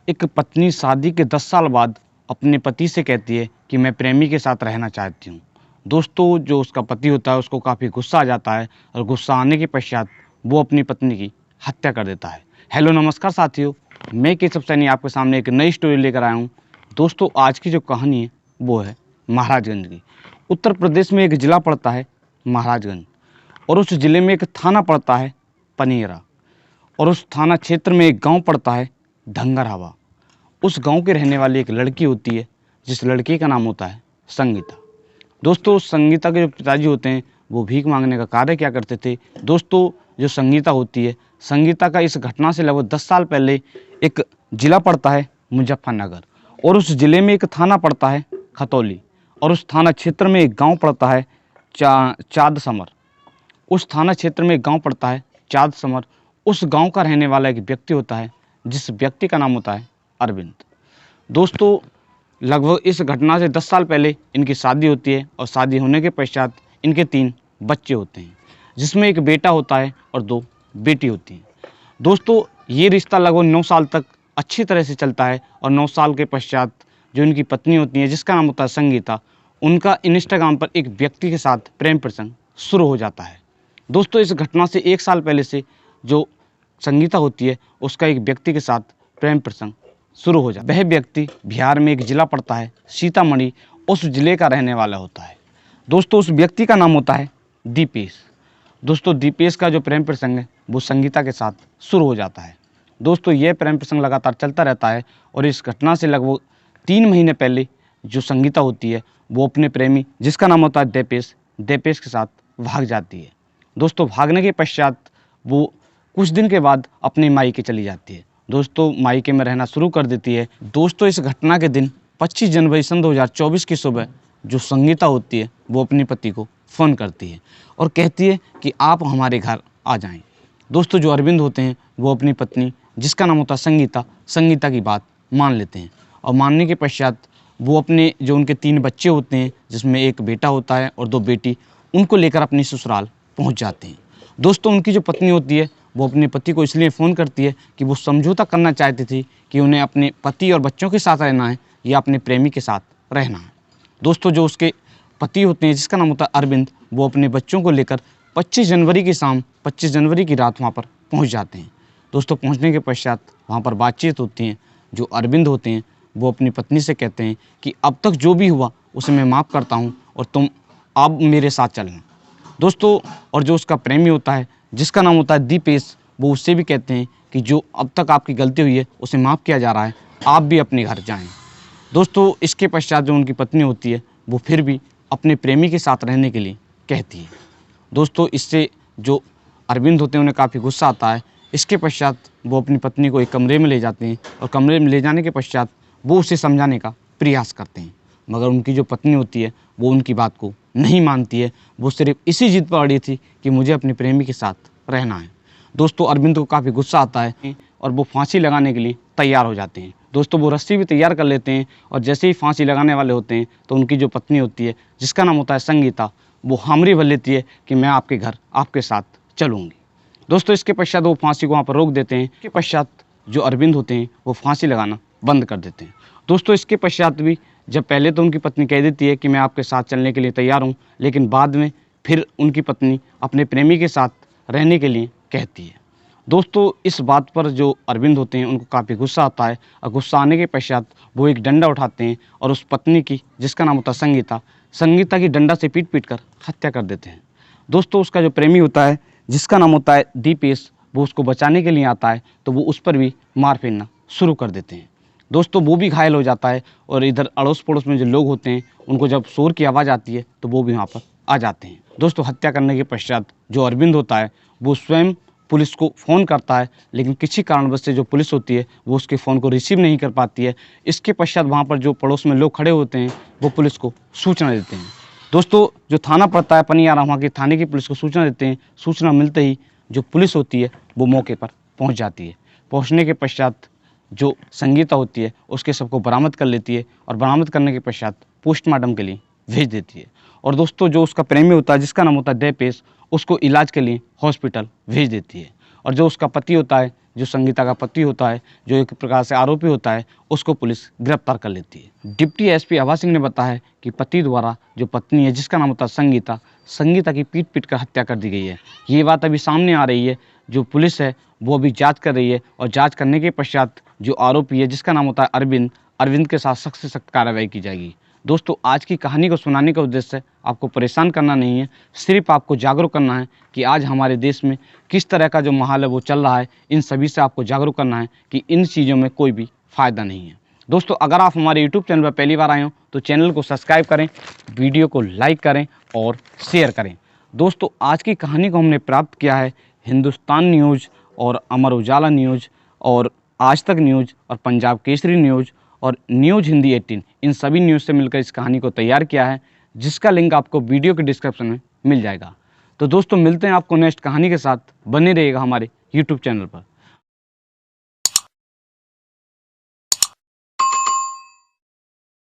एक पत्नी शादी के 10 साल बाद अपने पति से कहती है कि मैं प्रेमी के साथ रहना चाहती हूँ। दोस्तों, जो उसका पति होता है उसको काफ़ी गुस्सा आ जाता है और गुस्सा आने के पश्चात वो अपनी पत्नी की हत्या कर देता है। हेलो नमस्कार साथियों, मैं केशव सैनी आपके सामने एक नई स्टोरी लेकर आया हूँ। दोस्तों, आज की जो कहानी है वो है महाराजगंज की। उत्तर प्रदेश में एक ज़िला पड़ता है महाराजगंज, और उस ज़िले में एक थाना पड़ता है पनियरा, और उस थाना क्षेत्र में एक गांव पड़ता है ढंगर। उस गांव के रहने वाली एक लड़की होती है, जिस लड़की का नाम होता है संगीता। दोस्तों, संगीता के जो पिताजी होते हैं वो भीख मांगने का कार्य क्या करते थे। दोस्तों, जो संगीता होती है, संगीता का इस घटना से लगभग 10 साल पहले एक ज़िला पड़ता है मुजफ्फरनगर, और उस ज़िले में एक थाना पड़ता है खतौली, और उस थाना क्षेत्र में एक गाँव पड़ता है चाँदसमर। उस थाना क्षेत्र में एक गाँव पड़ता है चाँदसमर। उस गाँव का रहने वाला एक व्यक्ति होता है, जिस व्यक्ति का नाम होता है अरविंद। दोस्तों, लगभग इस घटना से 10 साल पहले इनकी शादी होती है, और शादी होने के पश्चात इनके 3 बच्चे होते हैं, जिसमें एक बेटा होता है और 2 बेटी होती हैं। दोस्तों, ये रिश्ता लगभग 9 साल तक अच्छी तरह से चलता है, और 9 साल के पश्चात जो इनकी पत्नी होती है, जिसका नाम होता है संगीता, उनका इंस्टाग्राम पर एक व्यक्ति के साथ प्रेम प्रसंग शुरू हो जाता है। दोस्तों, इस घटना से 1 साल पहले से जो संगीता होती है उसका एक व्यक्ति के साथ प्रेम प्रसंग शुरू हो जाता है। वह व्यक्ति बिहार में एक ज़िला पड़ता है सीतामढ़ी, उस ज़िले का रहने वाला होता है। दोस्तों, उस व्यक्ति का नाम होता है दीपेश। दोस्तों, दीपेश का जो प्रेम प्रसंग है वो संगीता के साथ शुरू हो जाता है। दोस्तों, यह प्रेम प्रसंग लगातार चलता रहता है, और इस घटना से लगभग 3 महीने पहले जो संगीता होती है वो अपने प्रेमी, जिसका नाम होता है देपेश के साथ भाग जाती है। दोस्तों, भागने के पश्चात वो कुछ दिन के बाद अपने मायके चली जाती है। दोस्तों, मायके में रहना शुरू कर देती है। दोस्तों, इस घटना के दिन 25 जनवरी सन 2024 की सुबह जो संगीता होती है वो अपने पति को फ़ोन करती है और कहती है कि आप हमारे घर आ जाएं। दोस्तों, जो अरविंद होते हैं वो अपनी पत्नी, जिसका नाम होता है संगीता की बात मान लेते हैं, और मानने के पश्चात वो अपने जो उनके 3 बच्चे होते हैं, जिसमें एक बेटा होता है और 2 बेटी, उनको लेकर अपनी ससुराल पहुँच जाते हैं। दोस्तों, उनकी जो पत्नी होती है वो अपने पति को इसलिए फ़ोन करती है कि वो समझौता करना चाहती थी कि उन्हें अपने पति और बच्चों के साथ रहना है या अपने प्रेमी के साथ रहना है। दोस्तों, जो उसके पति होते हैं, जिसका नाम होता है अरविंद, वो अपने बच्चों को लेकर 25 जनवरी की शाम 25 जनवरी की रात वहाँ पर पहुँच जाते हैं। दोस्तों, पहुँचने के पश्चात वहाँ पर बातचीत होती है। जो अरविंद होते हैं वो अपनी पत्नी से कहते हैं कि अब तक जो भी हुआ उसे मैं माफ़ करता हूँ, और तुम अब मेरे साथ चलना। दोस्तों, और जो उसका प्रेमी होता है, जिसका नाम होता है दीपेश, वो उससे भी कहते हैं कि जो अब तक आपकी गलती हुई है उसे माफ़ किया जा रहा है, आप भी अपने घर जाएं। दोस्तों, इसके पश्चात जो उनकी पत्नी होती है वो फिर भी अपने प्रेमी के साथ रहने के लिए कहती है। दोस्तों, इससे जो अरविंद होते हैं उन्हें काफ़ी गुस्सा आता है। इसके पश्चात वो अपनी पत्नी को एक कमरे में ले जाते हैं, और कमरे में ले जाने के पश्चात वो उसे समझाने का प्रयास करते हैं, मगर उनकी जो पत्नी होती है वो उनकी बात को नहीं मानती है। वो सिर्फ इसी जिद पर अड़ी थी कि मुझे अपने प्रेमी के साथ रहना है। दोस्तों, अरविंद को काफ़ी गुस्सा आता है, और वो फांसी लगाने के लिए तैयार हो जाते हैं। दोस्तों, वो रस्सी भी तैयार कर लेते हैं, और जैसे ही फांसी लगाने वाले होते हैं तो उनकी जो पत्नी होती है, जिसका नाम होता है संगीता, वो हामरी भर लेती है कि मैं आपके घर आपके साथ चलूँगी। दोस्तों, इसके पश्चात वो फांसी को वहाँ पर रोक देते हैं। इसके पश्चात जो अरविंद होते हैं वो फांसी लगाना बंद कर देते हैं। दोस्तों, इसके पश्चात भी जब पहले तो उनकी पत्नी कह देती है कि मैं आपके साथ चलने के लिए तैयार हूँ, लेकिन बाद में फिर उनकी पत्नी अपने प्रेमी के साथ रहने के लिए कहती है। दोस्तों, इस बात पर जो अरविंद होते हैं उनको काफ़ी गुस्सा आता है, और गुस्सा आने के पश्चात वो एक डंडा उठाते हैं और उस पत्नी की, जिसका नाम होता है संगीता की डंडा से पीट कर हत्या कर देते हैं। दोस्तों, उसका जो प्रेमी होता है, जिसका नाम होता है दीपेश, वो उसको बचाने के लिए आता है, तो वो उस पर भी मार फेरना शुरू कर देते हैं। दोस्तों, वो भी घायल हो जाता है, और इधर अड़ोस पड़ोस में जो लोग होते हैं उनको जब शोर की आवाज़ आती है तो वो भी वहाँ पर आ जाते हैं। दोस्तों, हत्या करने के पश्चात जो अरविंद होता है वो स्वयं पुलिस को फ़ोन करता है, लेकिन किसी कारणवश से जो पुलिस होती है वो उसके फ़ोन को रिसीव नहीं कर पाती है। इसके पश्चात वहाँ पर जो पड़ोस में लोग खड़े होते हैं वो पुलिस को सूचना देते हैं। दोस्तों, जो थाना पड़ता है पनियारा, वहाँ की थाने की पुलिस को सूचना देते हैं। सूचना मिलते ही जो पुलिस होती है वो मौके पर पहुँच जाती है। पहुँचने के पश्चात जो संगीता होती है उसके सबको बरामद कर लेती है, और बरामद करने के पश्चात पोस्टमार्टम के लिए भेज देती है। और दोस्तों, जो उसका प्रेमी होता है, जिसका नाम होता है देपेश, उसको इलाज के लिए हॉस्पिटल भेज देती है। और जो उसका पति होता है, जो संगीता का पति होता है, जो एक प्रकार से आरोपी होता है, उसको पुलिस गिरफ्तार कर लेती है। डिप्टी एसपी आभा सिंह ने बताया कि पति द्वारा जो पत्नी है, जिसका नाम होता है संगीता, संगीता की पीट कर हत्या कर दी गई है। ये बात अभी सामने आ रही है। जो पुलिस है वो अभी जांच कर रही है और जांच करने के पश्चात जो आरोपी है, जिसका नाम होता है अरविंद के साथ सख्त से सख्त कार्रवाई की जाएगी। दोस्तों, आज की कहानी को सुनाने का उद्देश्य आपको परेशान करना नहीं है, सिर्फ आपको जागरूक करना है कि आज हमारे देश में किस तरह का जो माहौल है वो चल रहा है। इन सभी से आपको जागरूक करना है कि इन चीज़ों में कोई भी फ़ायदा नहीं है। दोस्तों, अगर आप हमारे यूट्यूब चैनल पर पहली बार आए हो तो चैनल को सब्सक्राइब करें, वीडियो को लाइक करें और शेयर करें। दोस्तों, आज की कहानी को हमने प्राप्त किया है हिंदुस्तान न्यूज़ और अमर उजाला न्यूज़ और आज तक न्यूज़ और पंजाब केसरी न्यूज़ और न्यूज़ हिंदी 18, इन सभी न्यूज़ से मिलकर इस कहानी को तैयार किया है, जिसका लिंक आपको वीडियो के डिस्क्रिप्शन में मिल जाएगा। तो दोस्तों, मिलते हैं आपको नेक्स्ट कहानी के साथ। बने रहिएगा हमारे यूट्यूब चैनल पर।